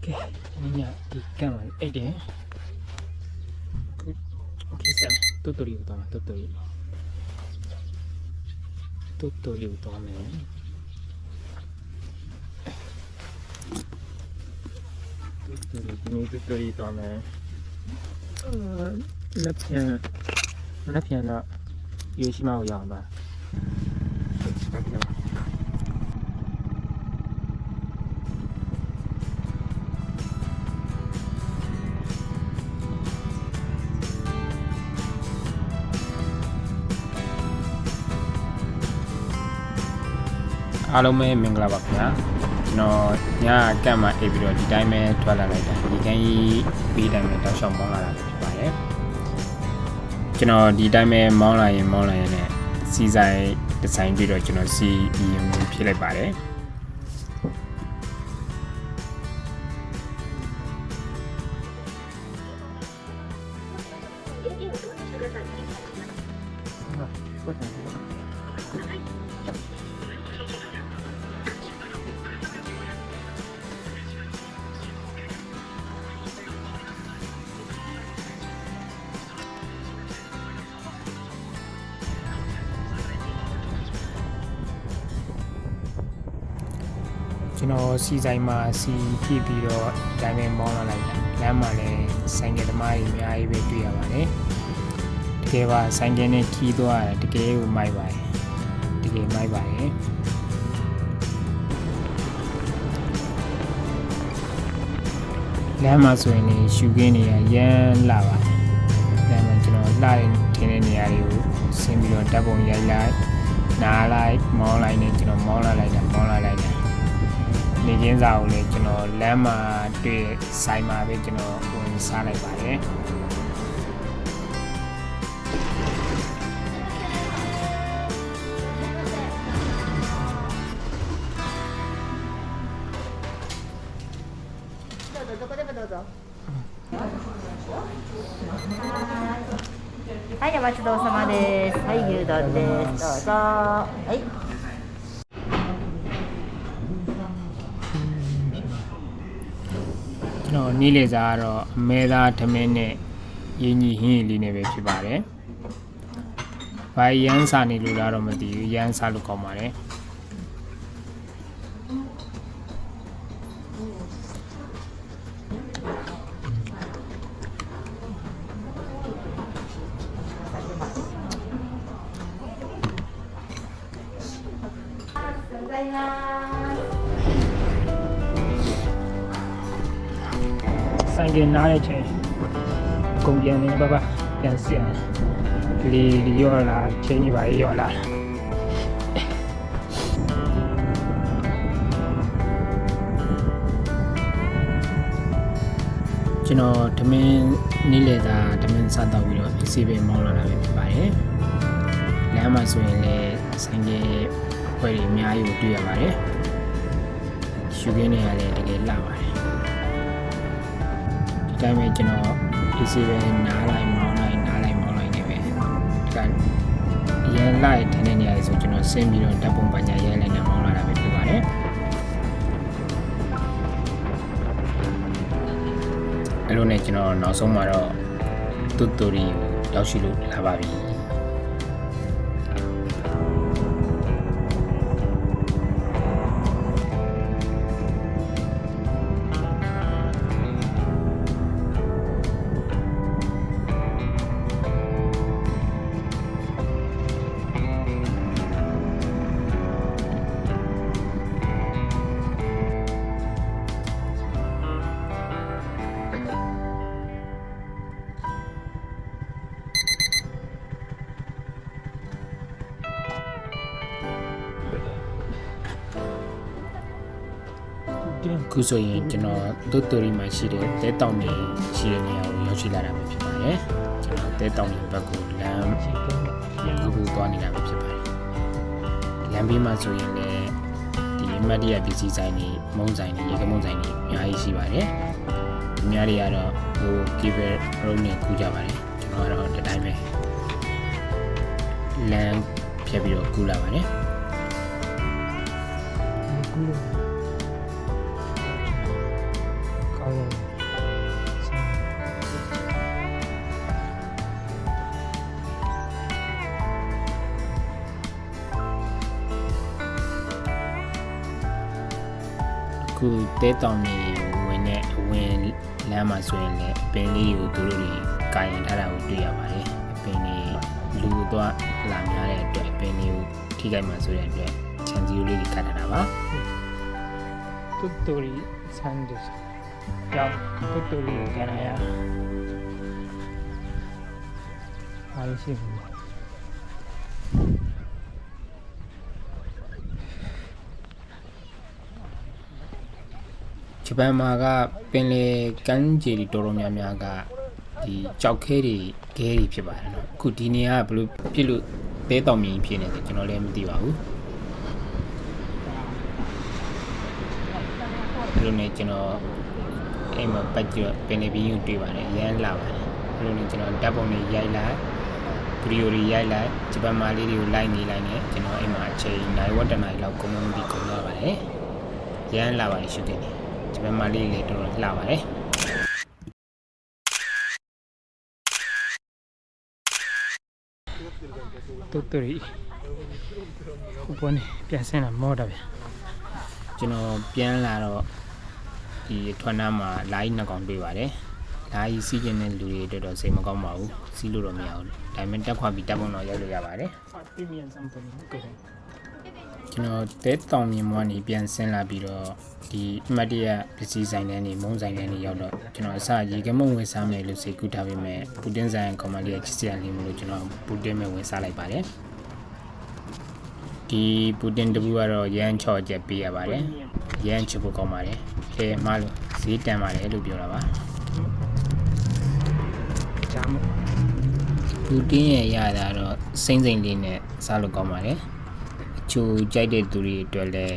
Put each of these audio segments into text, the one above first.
Okay, ini ikan deh. Oke, sama. Tutorial utama, tutorial utama. Tutorial utama. Lapyan na Yoshima o yan ba? Alo me mingla ba kya no nya kam ma eပြီးတော့ဒီတိုင်းပဲထွက်လာလိုက်တာဒီကန်းကြီးပြီးတိုင်းပဲတောက်လျှောက်မောင်းလာတာဖြစ်ပါတယ်ကျွန်တော်ဒီတိုင်းပဲမောင်းလာရင်နဲ့စီဆိုင်ဒီဇိုင်းပြီးတော့ကျွန်တော်စီရင်ဖြည့်လိုက်ပါတယ်ကျွန်တော်စီဆိုင်မှာစီဖြည့်ပြီးတော့ဒါပေမဲ့မောင်းလာလိုက်တာလမ်းမှာလည်းဆိုင်ကယ်သမားတွေအများကြီးပဲတွေ့ရပါတယ်တကယ်ပါဆိုင်ကယ်နဲ့ခီးသွားတာတကယ်ကိုမိုက်ပါတယ်တကယ်မိုက်ပါတယ်လမ်းမှာဆိုရင်ရှူခင်းနေရမ်းလာပါတယ်လမ်းမှာကျွန်တော်လှရင်ထင်းတဲ့နေရာတွေကိုဆင်းပြီးတော့ဓာတ်ပုံရိုက်လိုက်နားလိုက်မောင်းလိုက်နဲ့ကျွန်တော်မောင်းလာလိုက်တာနေချင်းစာကိုလည်းကျွန်တော်လမ်းမှာတွေ့ဆိုင်မှာပဲကျွန်တော်ဝင်စားလိုက်ပါတယ်はい、お待ちどうさまです。はい、牛丼です。どうぞ。はい。ကျွန်တော်နေ့လေစားကတော့အမဲသားထမင်းနဲ့ရင်းကြီးဟင်းလေးနဲ့ပဲဖြစ်ပါတယ်။ဘာရမ်းစာနေလို့လားတော့မသိဘူး။ရမ်းစာလို့ကောင်းပါတယ်။ဆိုင်ကနားတဲ့ချိန်ကုန်ပြန်နေပါပြန်စီအောင်လီရောလာချိန်ကြီးပါရောလာကျွန်တော်ဓမင်းနေ့လေသာဓမင်းစားတော့ပြီးတော့စီးပဲမောင်းလာတာပဲဖြစ်ပါတယ်လမ်းမှာဆိုရင်လည်းဆိုင်ကအဖွဲ့တွေအများကြီးတွေ့ရပါတယ်ရှူခင်းနေရလည်းတကယ်လှပါတယ်ဒါပေမဲ့ကျွန်တော်ဒီစီပဲနားလိုက်မောင်းလိုက်နေပဲဒါရန်လိုက်ထနေနေရတယ်ဆိုကျွန်တော်ဆင်းပြီးတော့ဓာတ်ပုံပညာရဲလိုက်နဲ့မောင်းလာတာပဲဖြစ်ပါတယ်အဲ့လိုနဲ့ကျွန်တော်နောက်ဆုံးမှာတော့တူတူရီရောက်ရှိလို့လာပါပြီခုဆိုရင်ကျွန်တော်တူတူရီမှာရှိတဲ့တဲတောင်နေရှိတဲ့နေရာကိုရောက်ရှိလာတာပဲဖြစ်ပါတယ်ကျွန်တော်တဲတောင်နေဘက်ကိုလမ်းကူသွားနေတာပဲဖြစ်ပါတယ်လမ်းဘေးမှာဆိုရင်လည်းဒီမတ်တရပစ္စည်းဆိုင်တွေမုံဆိုင်တွေရေကမုံဆိုင်တွေအများကြီးရှိပါတယ်အများတွေကတော့ဟိုကေဘယ်ရုံးနဲ့ကူးကြပါတယ်ကျွန်တော်ကတော့ဒီတိုင်းပဲလမ်းဖြတ်ပြီးတော့ကူးလာပါတယ် ခုတဲတောင်နေဝင်တဲ့ဝင်လမ်းမှာဆိုရင်လည်းအပင်လေးကိုသူတို့တွေကာရင်ထားတာကိုတွေ့ရပါတယ်အပင်လေးလူသွားလာများတဲ့အတွက်အပင်လေးကိုထိခိုက်မှဆိုတဲ့အတွက်ခြံစည်းရိုးလေးတွေကတ်ထားတာပါ tuttori sandes ciao tuttori canaya ai sì ဂျပန်မှာကပင်လေကမ်းခြေတွေတော်တော်များများကဒီကြောက်ခဲတွေခဲတွေဖြစ်ပါတယ်เนาะအခုဒီနေရာကဘယ်လိုဖြစ်လို့တဲတောင်မြင်ဖြစ်နေတယ်ကျွန်တော်လည်းမသိပါဘူးဒီလိုနဲ့ကျွန်တော်အိမ်မှာပတ်ကြပင်လေပြင်းကိုတွေ့ပါတယ်ရမ်းလာပါတယ်ဒီလိုနဲ့ကျွန်တော်ဓာတ်ပုံတွေရိုက်လိုက်ဗီဒီယိုတွေရိုက်လိုက်ဂျပန်မာလေးတွေကိုလိုက်နေလိုက်နဲ့ကျွန်တော်အိမ်မှာအချိန်နိုင်ဝက်တနားလောက်ကုန်လုံးပြီးကုန်သွားပါတယ်ရမ်းလာပါတယ်ရှုတင်နေဂျပန်မာလေးလေးတော်တော်လှပါတယ် tuttori kupone piacena moda bia ကျွန်တော်ပြန်လာတော့ဒီထွန်းနာမှာလာကြီးနှစ်ကောင်တွေ့ပါတယ်လာကြီးစီးကျင်တဲ့လူတွေအတွက်တော့စိတ်မကောင်းပါဘူးစီးလို့တော့မရဘူးဒါပေမဲ့တက်ခွာပြီးတက်ပုံတော့ရောက်လို့ရပါတယ် fatti mia samponi okay ကျွန်တော်တဲတောင်မြင်မွားနေပြန်ဆင်းလာပြီးတော့ဒီအမတ်တရပစ္စည်းဆိုင်တန်းနေမုံဆိုင်တန်းနေရောက်တော့ကျွန်တော်အစရေကမုံဝင်စားမယ်လို့စိတ်ကူးထားပေမဲ့ပူတင်ဆိုင်ကောင်မလေးချစ်စရာလေးမလို့ကျွန်တော်ပူတင်မဲ့ဝင်စားလိုက်ပါတယ်ဒီပူတင်တပူကတော့ရမ်းချော့ချက်ပေးရပါတယ်ရမ်းချဖို့ကောင်းပါတယ်အဲမှလို့ဈေးတန်ပါတယ်လို့ပြောတာပါ facciamo ပူတင်ရဲ့ရတာတော့စိမ့်စိမ့်လေးနဲ့စားလို့ကောင်းပါတယ်အချိုကြိုက်တဲ့သူတွေအတွက်လည်း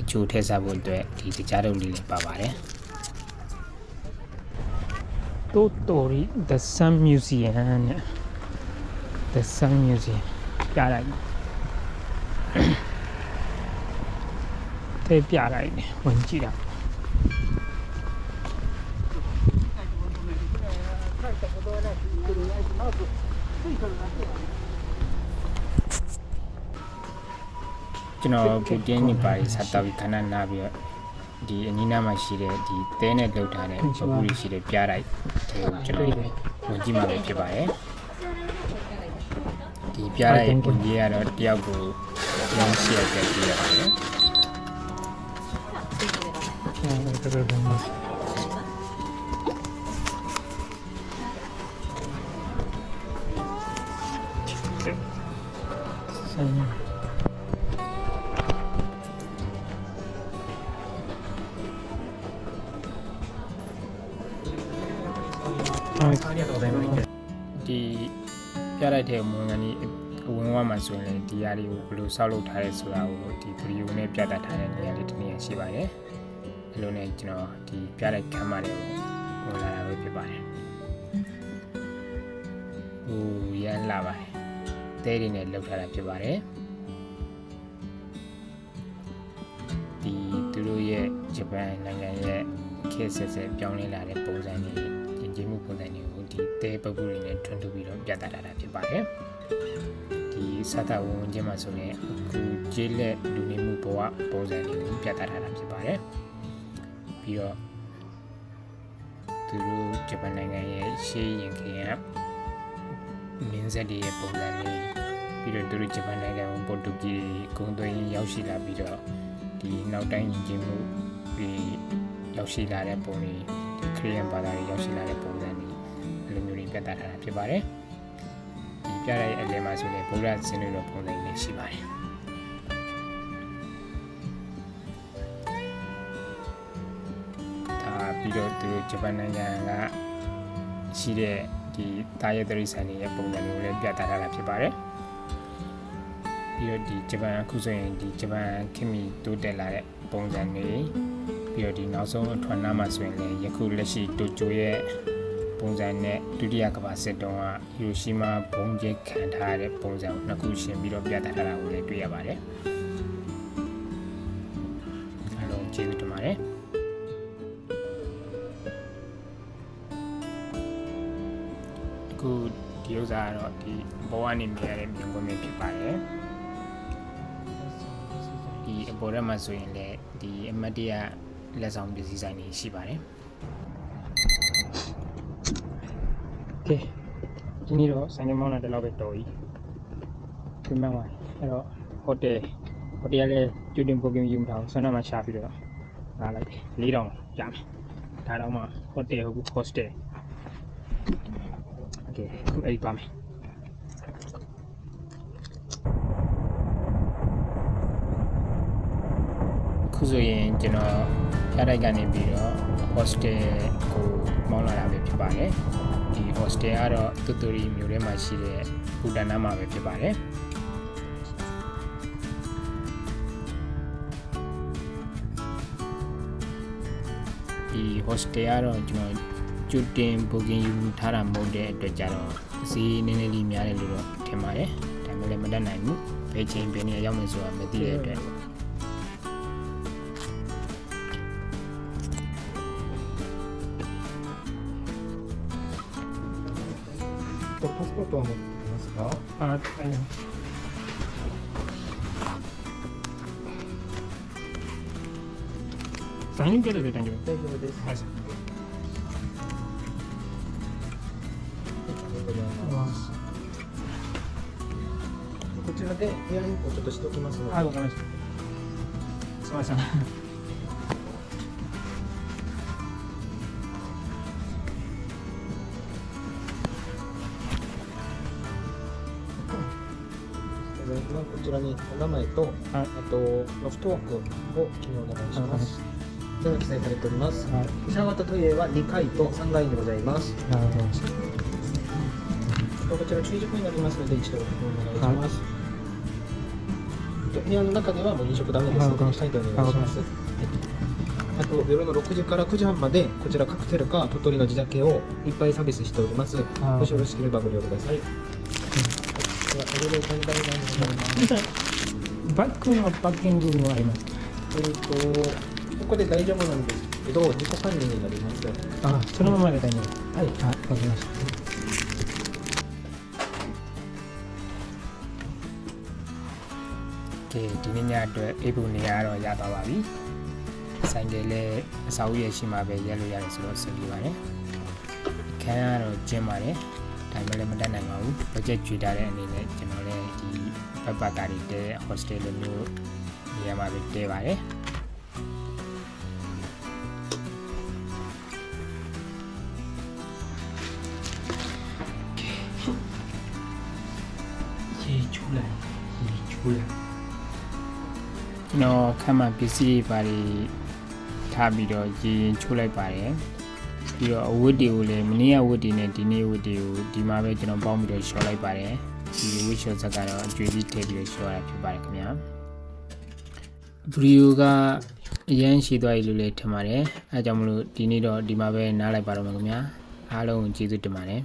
အချိုထည့်စားဖို့အတွက်ဒီတခြားတို့လေးလည်းပါပါတယ် tuttori the sun museum the sun museum ပြလိုက်တဲ့ပြလိုက်တယ်ဝင်ကြည့်တာ ကျွန်တော်ပူတင်နေပါရီစားတော့ခဏနာပြီးတော့ဒီအနီးနားမှာရှိတဲ့ဒီတဲနဲ့လှုပ်ထားတဲ့ပပူတွေရှိတဲ့ပြားတိုက်ဒီကိုကျွန်တော်ဝင်ကြည့်မှပဲဖြစ်ပါတယ်ဒီပြားတိုက်ဝင်ကြည့်ရတော့တယောက်ကိုလောင်းရှယ်ပြပြရပါတယ် ဒီပြလိုက်တဲ့ဝင်ကနေဝင်ဝမှာဆိုရင်ဒီຢာတွေကိုဘယ်လိုဆောက်လုပ်ထားလဲဆိုတာကိုဒီဗီဒီယိုနဲ့ပြသထားတဲ့နေရာလေးတစ်နေရာရှိပါတယ်။ဒီလိုနဲ့ကျွန်တော်ဒီပြလိုက်ခမ်းမတွေကိုဝင်လာတာပဲဖြစ်ပါတယ်။ဟိုရမ်းလာပါတယ်။တဲတွေနဲ့လုပ်ထားတာဖြစ်ပါတယ်။ဒီသူတို့ရဲ့ဂျပန်နိုင်ငံရဲ့ခေတ်ဆက်ဆက်ပြောင်းလဲလာတဲ့ပုံစံတွေကျင်းမှုပုံစံတွေကိုဒီတဲပပူတွေနဲ့ထွန်းထုတ်ပြီးတော့ပြသထားတာဖြစ်ပါတယ်ဒီစသဝင်ချင်းမှာဆိုရင်အခုကျေးလက်လူနေမှုဘဝပုံစံတွေကိုပြသထားတာဖြစ်ပါတယ်ပြီးတော့သူတို့ဂျပန်နိုင်ငံရဲ့ရှေးရင်ခင်ကမင်းဆက်တွေရဲ့ပုံစံတွေပြီးတော့သူတို့ဂျပန်နိုင်ငံကိုပေါ်တူဂီဂုံသွင်းရောက်ရှိလာပြီးတော့ဒီနောက်တိုင်းရင်ချင်းမှုပြီးရောက်ရှိလာတဲ့ပုံတွေခရီးယန်ဘာသာတွေရောက်ရှိလာတဲ့ပုံစံတွေလိုမျိုးတွေပြသထားတာဖြစ်ပါတယ်။ဒီပြတဲ့အလယ်မှာဆိုရင်ဗုဒ္ဓဆင်းရဲတော်ပုံစံတွေရှိပါတယ်။ဒါပြီးတော့သူဂျပန်နိုင်ငံကရှိတဲ့ဒီတာရဲတရိဆိုင်တွေရဲ့ပုံစံမျိုးလည်းပြသထားတာဖြစ်ပါတယ်။ပြီးတော့ဒီဂျပန်အခုဆိုရင်ဒီဂျပန်ခင်မီတိုးတက်လာတဲ့ပုံစံတွေပြီးတော့ဒီနောက်ဆုံးအထွန်းနားမှာဆိုရင်လည်းယခုလက်ရှိတိုကျိုရဲ့ပုံစံနဲ့ဒုတိယကမ္ဘာစစ်တုန်းကဟီရိုရှီမာဘုံကျဲခံထားတဲ့ပုံစံကိုနှစ်ခုရှင်ပြီးတော့ပြသထားတာကိုလည်းတွေ့ရပါတယ်။အားလုံးကျေးဇူးတင်ပါတယ်။အခုဒီဥစ္စာကတော့ဒီဘောကနေမြင်ရတဲ့မြင်ကွင်းမျိုးဖြစ်ပါတယ်။ဒီအပေါ်ထဲမှာဆိုရင်လည်းဒီအမတ်တရ လက်ဆောင်ပစ္စည်းဆိုင်တွေရှိပါတယ် โอเคဒီနေ့တော့ဆိုင်နေမောင်းလာတဲ့လောက်ပဲတော်ပြီပြန်မှန်းပါအဲ့တော့ဟိုတယ်ကလည်းကျွတ်တင်ပို့ကင်းယူမထားဘူးဆွမ်းနာမှာရှာပြီးတော့လာလိုက်တယ်4000ကြာမယ်ဒါတော့မှဟိုတယ်ဟုတ်ဘူး hostel โอเคခုအဲ့ဒီပါမယ် ခုဆိုရင်ကျွန်တော်ရတိုက်ကနေပြီးတော့ hostel ကိုမောင်းလာတာပဲဖြစ်ပါတယ်ဒီ hostel ကတော့တူတူရီမြို့ထဲမှာရှိတဲ့ဘူတန်နာမှာပဲဖြစ်ပါတယ်ဒီ hostel ကတော့ကျွန်တော်ကျွတ်တင် booking ယူထားတာမဟုတ်တဲ့အတွက်ကြတော့ဈေးနည်းနည်းလေးများတယ်လို့တော့ထင်ပါတယ်ဒါပေမဲ့လည်းမတတ်နိုင်ဘူးဘယ်ချိန်ဘယ်နေရာရောက်မယ်ဆိုတာမသိတဲ့အတွက် パスポートは持っていますか？あはいサインペルで大丈夫大丈夫です。はいありがとうございます。こちらで部屋にちょっとしておきますので。はいわかりましたすみませんこちらにお名前と、はいあとロフトワークを記入お願いします。では記載されております。はいシャワーとトイレは2階と3階にございます。なるほどこちら注意事項になりますので一度ご確認お願いします。部屋の中ではもう飲食ダメですので、下にお願いします。あと夜の6時から9時半までこちらカクテルか鳥取の地酒をいっぱいサービスしております。もしよろしければご利用ください。ではエレベーターになります。バックのパッキングもありますここで大丈夫なんですけど自己管理になります。あそのままで大丈夫はい。はいわかりました ကဲဒီနေ့ညအတွက်အိပ်ဖို့နေရာတော့ရသွားပါပြီဆိုင်ကလည်းအစာအုပ်ရဲ့ရှိမှပဲရက်လို့ရတယ်ဆိုတော့အဆင်ပြေပါတယ်ခန်းကတော့ကျင်းပါတယ်ဒါပေမဲ့လည်းမတတ်နိုင်ပါဘူးဘတ်ဂျက်ကျွေးထားတဲ့အနေနဲ့ကျွန်တော်လည်းဒီဘက်ပတ်ကားတွေတဲ hostel လိုမျိုးနေရာမှာပဲတဲပါတယ် ရေချူလာရေချူလာ ကျွန်တော်ခန်းမှာပစ္စည်းတွေပါတွေထားပြီးတော့ရေရင်ချိုးလိုက်ပါတယ်ပြီးတော့အဝတ်တွေကိုလည်းမနေ့ကဝတ်တွေနဲ့ဒီနေ့ဝတ်တွေကိုဒီမှာပဲကျွန်တော်ပေါင်းပြီးတော့ရှော့လိုက်ပါတယ်ဒီဝတ်ရှော့ဆက်ကတော့အကျွေးကြီးထည့်ပြီးတော့ရှော့ရတာဖြစ်ပါတယ်ခင်ဗျာဗီဒီယိုကအရန်ရှိသွားပြီလို့လည်းထင်ပါတယ်အဲကြောင့်မလို့ဒီနေ့တော့ဒီမှာပဲနားလိုက်ပါတော့မယ်ခင်ဗျာအားလုံးကျေးဇူးတင်ပါတယ်